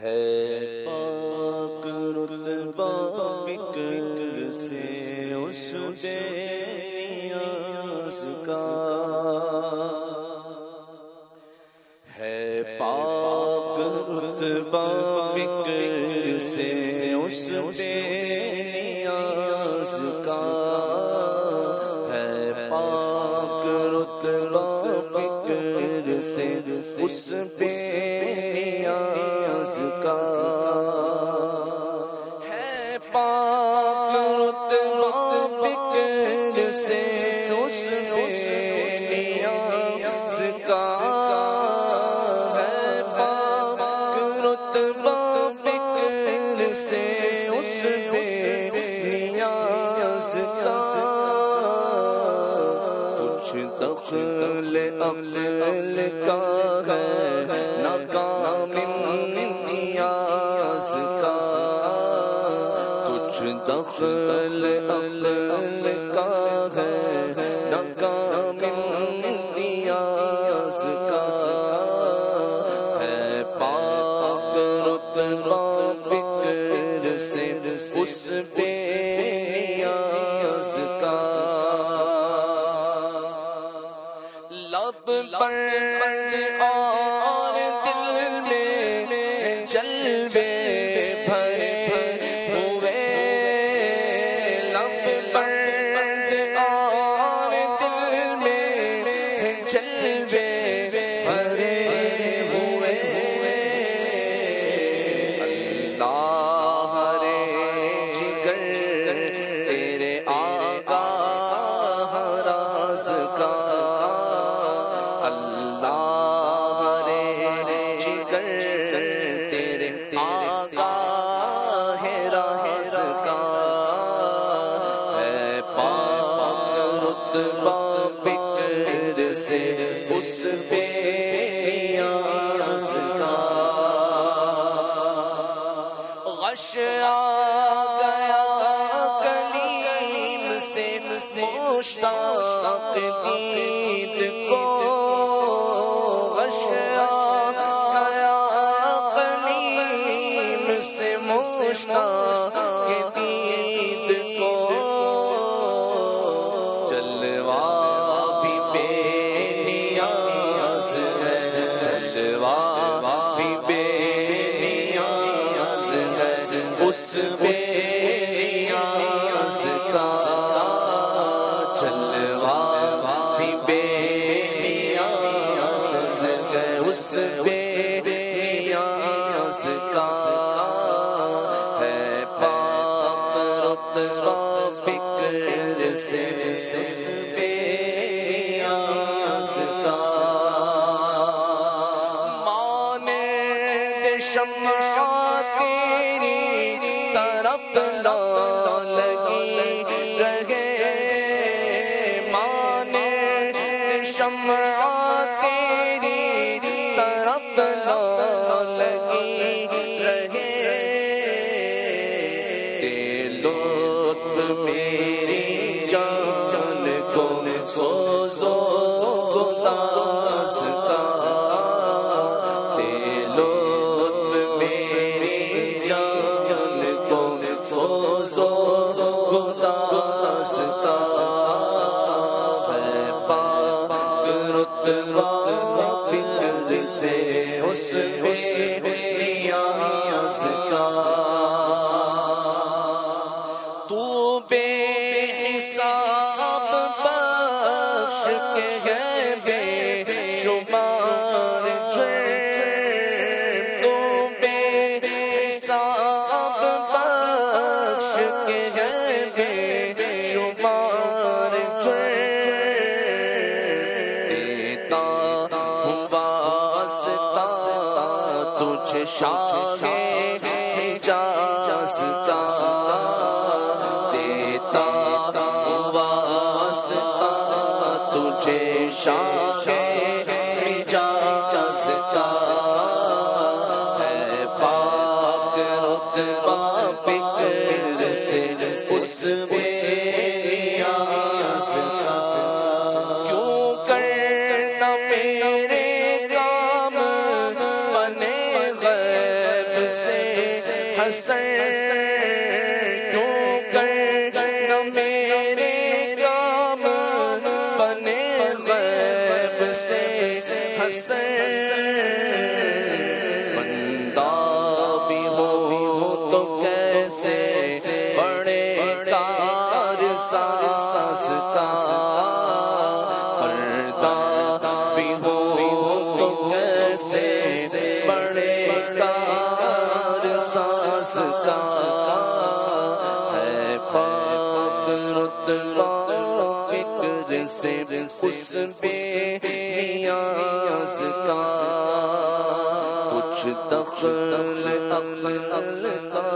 ہے پاک رتبہ فکر سے اس بے نیاز کا، ہے پاک رتبہ فکر سے اس بے نیاز کا، ہے پاک رتبہ فکر سے اس بے نیاز کا، ہے پاک رتبہ فکر سے اس بے نیاز کا، ہے پاک رتبہ فکر سے اس بے نیاز کا، کچھ دخل عقل کا ہے نہ کام امتیاز کا، کچھ دخل عقل کا ہے نہ کام امتیاز کا، ہے پاک رتبہ فکر سے اس بے نیاز کا، لب پر اور دل میں جلوے بھرے ہوئے، لب پر اور دل میں جلوے بھرے ہوئے، اللہ رے جگر تیرے آگاہ راز کا، اللہ رے جگر تیرے آگاہ راز کا، ہے پاک رتبہ فکر سے اس بے نیاز کا، غش آ گیا کلیم سے مشتاق دید کو، غش آ گیا کلیم سے مشتاق دید کو، جلوہ بھی بے نیاز ہے، جلوہ بھی بے نیاز ہے اس بے نیاز کا، جلوہ بھی بے نیاز ہے اس بے نیاز کا، ہے پاک رتبہ فکر سے اس بے نیاز کا، مانند شمع تیری طرف نہ لگی رہے، مانند شمع تیری طرف نہ لگی رہے، تیرے لطف میری جان کو سوزو گداز کا، تیرے لطف میری جان کو سوزو گداز کا، ہے پاک رتبہ فکر سے اس بے نیاز کا، تو بے حساب بخش کے ہے بے شمار جرم، تو بے حساب بخش کے ہے بے شمار جرم، دیتا ہوں واسطہ تجھے شاہ حجاز کا، دیتا ہوں واسطہ تجھے شاہ حجاز کا، ہے پاک رتبہ فکر سے اس بے نیاز کا، کیوں کرنا میرے کام بنے غیب حسن کیوں کر نہ میرے کام بنے غیب سے حسن بندہ بھی ہو تو کیسے بڑے کار ساز کا پردہ بھی ہو تو کیسے بڑے کار ساز کا ہے پاک رتبہ فکر سے اس بے نیاز کا کچھ دخل عقل کا